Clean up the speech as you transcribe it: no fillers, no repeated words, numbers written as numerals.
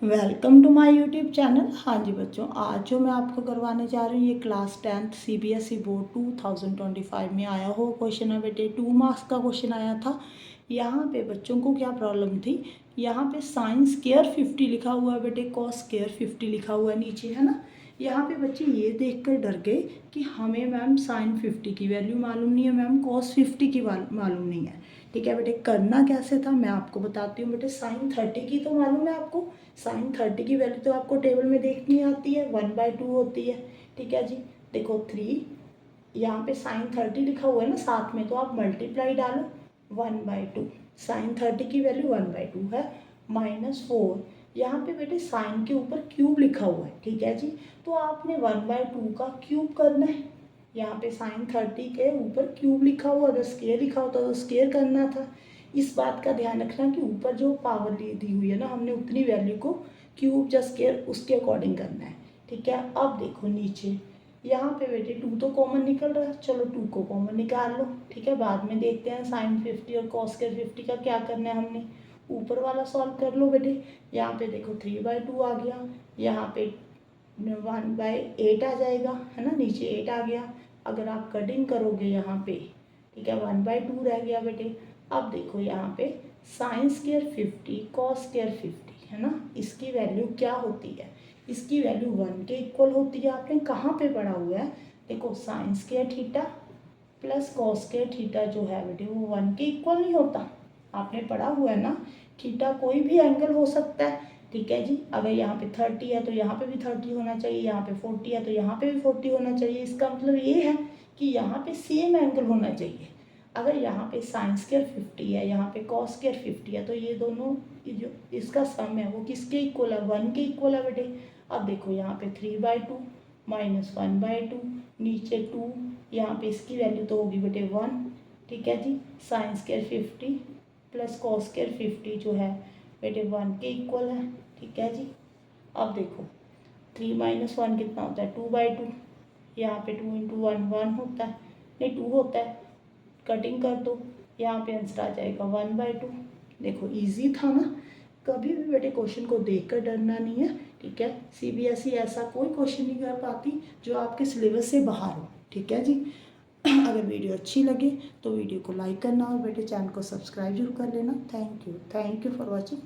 Welcome to my YouTube channel. हाँ जी बच्चों, आज जो मैं आपको करवाने जा रही हूँ ये क्लास 10th सीबीएसई बोर्ड 2025 में आया हो क्वेश्चन है बेटे। 2 मार्क्स का क्वेश्चन आया था। यहाँ पे बच्चों को क्या प्रॉब्लम थी, यहाँ पे साइन स्क्वायर 50 लिखा हुआ है बेटे, कॉस स्क्वायर 50 लिखा हुआ है नीचे, है ना। यहाँ पे बच्चे ये देखकर डर गए कि हमें मैम साइन 50 की वैल्यू मालूम नहीं है, मैम कॉस 50 की मालूम नहीं है। ठीक है बेटे, करना कैसे था मैं आपको बताती हूँ बेटे। साइन 30 की तो मालूम है आपको, साइन 30 की वैल्यू तो आपको टेबल में देखनी आती है, 1/2 होती है। ठीक है जी, देखो 3, यहाँ पे साइन 30 लिखा हुआ है ना साथ में, तो आप मल्टीप्लाई डालो 1/2। साइन 30 की वैल्यू 1/2 है, -4। यहाँ पे बेटे साइन के ऊपर क्यूब लिखा हुआ है, ठीक है जी। तो आपने 1/2 का क्यूब करना है। यहाँ पे साइन 30 के ऊपर क्यूब लिखा हुआ, अगर स्क्वायर लिखा होता तो स्क्वायर करना था। इस बात का ध्यान रखना कि ऊपर जो पावर दी हुई है ना, हमने उतनी वैल्यू को क्यूब या स्क्वायर उसके अकॉर्डिंग करना है। ठीक है, अब देखो नीचे यहाँ पे बेटे 2 तो कॉमन निकल रहा है, चलो 2 को कॉमन निकाल लो। ठीक है, बाद में देखते हैं साइन 50 और कॉस स्क्वायर 50 का क्या करना है हमने। ऊपर वाला सॉल्व कर लो बेटे। यहाँ पे देखो 3/2 आ गया, यहाँ पे 1/8 आ जाएगा, है ना, नीचे 8 आ गया। अगर आप कटिंग करोगे यहाँ पे, ठीक है, 1/2 रह गया बेटे। अब देखो यहाँ पे साइन स्क्वायर 50 कॉस स्क्वायर 50, है ना, इसकी वैल्यू क्या होती है, इसकी वैल्यू 1 के इक्वल होती है। आपने कहाँ पे पढ़ा हुआ है, देखो sine square theta plus cos square theta जो है बेटे वो 1 के इक्वल नहीं होता। आपने पढ़ा हुआ है ना, थीटा कोई भी एंगल हो सकता है। ठीक है जी, अगर यहाँ पे 30 है तो यहाँ पे भी 30 होना चाहिए, यहाँ पे 40 है तो यहाँ पे भी 40 होना चाहिए। इसका मतलब ये है कि यहाँ पे सेम एंगल होना चाहिए। अगर यहाँ पे साइन स्क्वायर 50 है, यहाँ पे कॉस स्क्वायर 50 है, तो ये दोनों जो इसका सम है वो किसके इक्वल है, 1 के इक्वल है बेटे। अब देखो यहाँ पे 3/2 -1/2, नीचे 2, यहाँ पे इसकी वैल्यू तो होगी बेटे 1। ठीक है जी, sine square 50 plus cos square 50 जो है बेटे 1 के इक्वल है। ठीक है जी, अब देखो 3 - 1 कितना होता है, 2/2। यहाँ पे 2 × 1 1 होता है, नहीं 2 होता है। कटिंग कर दो, यहाँ पे आंसर आ जाएगा 1/2। देखो इजी था ना। कभी भी बेटे क्वेश्चन को देखकर डरना नहीं है। ठीक है, सीबीएसई ऐसा कोई क्वेश्चन नहीं कर पाती जो आपके सिलेबस से बाहर हो। ठीक है जी। अगर वीडियो अच्छी लगे तो वीडियो को लाइक करना और बेटे चैनल को सब्सक्राइब जरूर कर लेना। Thank you for watching.